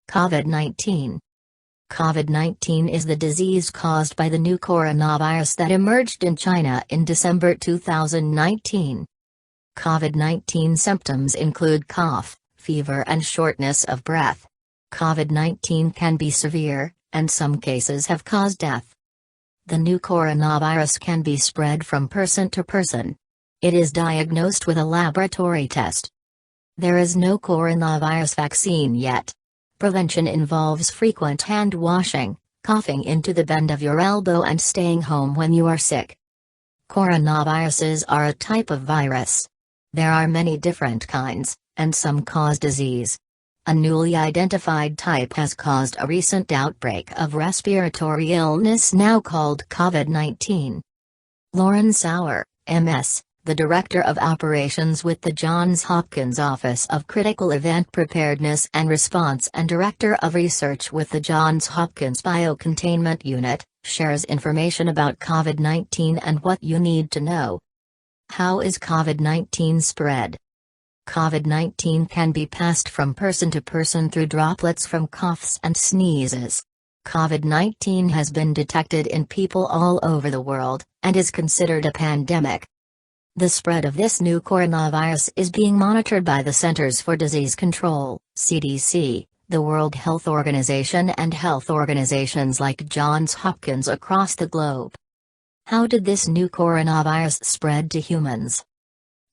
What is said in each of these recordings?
COVID-19. COVID-19 is the disease caused by the new coronavirus that emerged in China in December 2019. COVID-19 symptoms include cough, fever and shortness of breath. COVID-19 can be severe, and some cases have caused death. The new coronavirus can be spread from person to person. It is diagnosed with a laboratory test. There is no coronavirus vaccine yet. Prevention involves frequent hand washing, coughing into the bend of your elbow and staying home when you are sick. Coronaviruses are a type of virus. There are many different kinds, and some cause disease. A newly identified type has caused a recent outbreak of respiratory illness now called COVID-19. Lauren Sauer, MS, the Director of Operations with the Johns Hopkins Office of Critical Event Preparedness and Response and Director of Research with the Johns Hopkins Biocontainment Unit, shares information about COVID-19 and what you need to know. How is COVID-19 spread? COVID-19 can be passed from person to person through droplets from coughs and sneezes. COVID-19 has been detected in people all over the world, and is considered a pandemic. The spread of this new coronavirus is being monitored by the Centers for Disease Control, CDC, the World Health Organization and health organizations like Johns Hopkins across the globe. How did this new coronavirus spread to humans?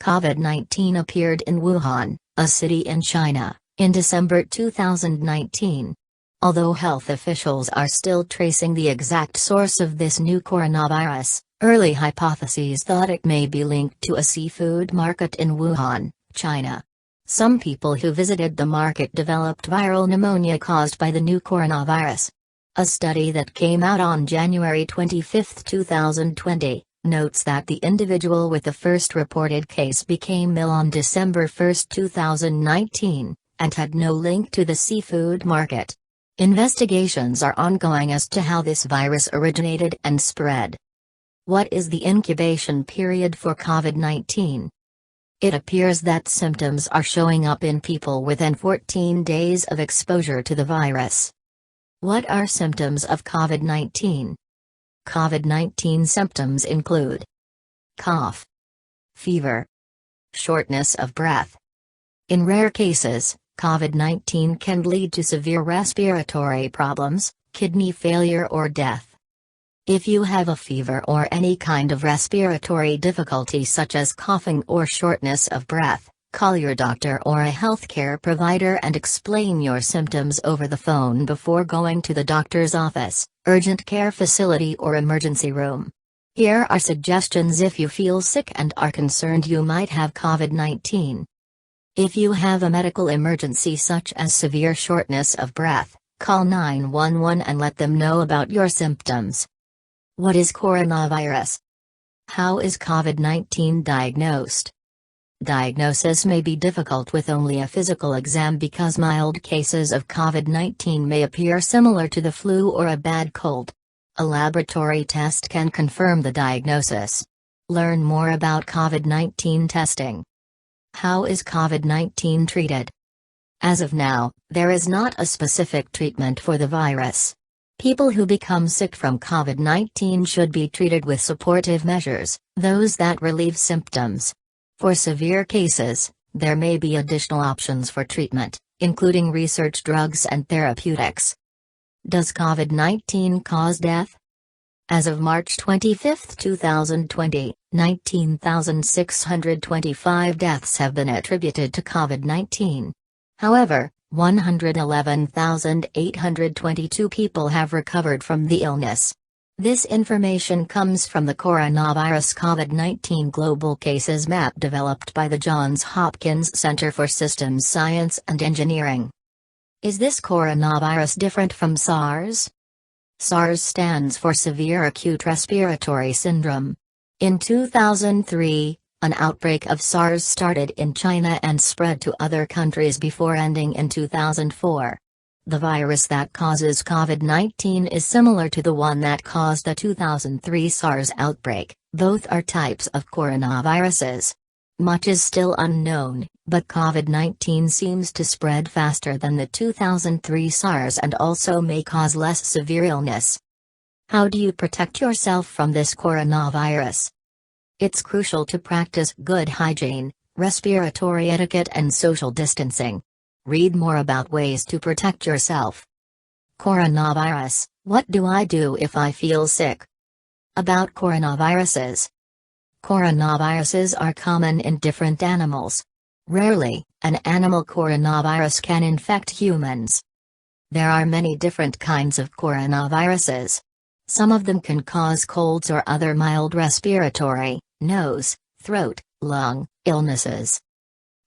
COVID-19 appeared in Wuhan, a city in China, in December 2019. Although health officials are still tracing the exact source of this new coronavirus, early hypotheses thought it may be linked to a seafood market in Wuhan, China. Some people who visited the market developed viral pneumonia caused by the new coronavirus. A study that came out on January 25, 2020, notes that the individual with the first reported case became ill on December 1, 2019, and had no link to the seafood market. Investigations are ongoing as to how this virus originated and spread. What is the incubation period for COVID-19? It appears that symptoms are showing up in people within 14 days of exposure to the virus. What are symptoms of COVID-19? COVID-19 symptoms include cough, fever, shortness of breath. In rare cases, COVID-19 can lead to severe respiratory problems, kidney failure or death. If you have a fever or any kind of respiratory difficulty such as coughing or shortness of breath, call your doctor or a healthcare provider and explain your symptoms over the phone before going to the doctor's office, urgent care facility or emergency room. Here are suggestions if you feel sick and are concerned you might have COVID-19. If you have a medical emergency such as severe shortness of breath, call 911 and let them know about your symptoms. What is coronavirus? How is COVID-19 diagnosed? Diagnosis may be difficult with only a physical exam because mild cases of COVID-19 may appear similar to the flu or a bad cold. A laboratory test can confirm the diagnosis. Learn more about COVID-19 testing. How is COVID-19 treated? As of now, there is not a specific treatment for the virus. People who become sick from COVID-19 should be treated with supportive measures, those that relieve symptoms. For severe cases, there may be additional options for treatment, including research drugs and therapeutics. Does COVID-19 cause death? As of March 25, 2020, 19,625 deaths have been attributed to COVID-19. However, 111,822 people have recovered from the illness. This information comes from the Coronavirus COVID-19 Global Cases Map developed by the Johns Hopkins Center for Systems Science and Engineering. Is this coronavirus different from SARS? SARS stands for Severe Acute Respiratory Syndrome. In 2003, an outbreak of SARS started in China and spread to other countries before ending in 2004. The virus that causes COVID-19 is similar to the one that caused the 2003 SARS outbreak. Both are types of coronaviruses. Much is still unknown, But COVID-19 seems to spread faster than the 2003 SARS and also may cause less severe illness. How do you protect yourself from this coronavirus? It's crucial to practice good hygiene, respiratory etiquette and social distancing. Read more about ways to protect yourself. Coronavirus: what do I do if I feel sick? About coronaviruses. Coronaviruses are common in different animals. Rarely, an animal coronavirus can infect humans. There are many different kinds of coronaviruses. Some of them can cause colds or other mild respiratory, nose, throat, lung illnesses.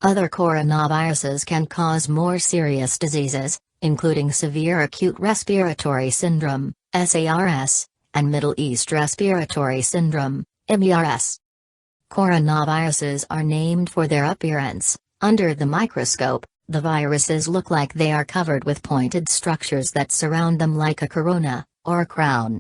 Other coronaviruses can cause more serious diseases, including severe acute respiratory syndrome, SARS, and Middle East respiratory syndrome, MERS. Coronaviruses are named for their appearance. Under the microscope, the viruses look like they are covered with pointed structures that surround them like a corona, or crown.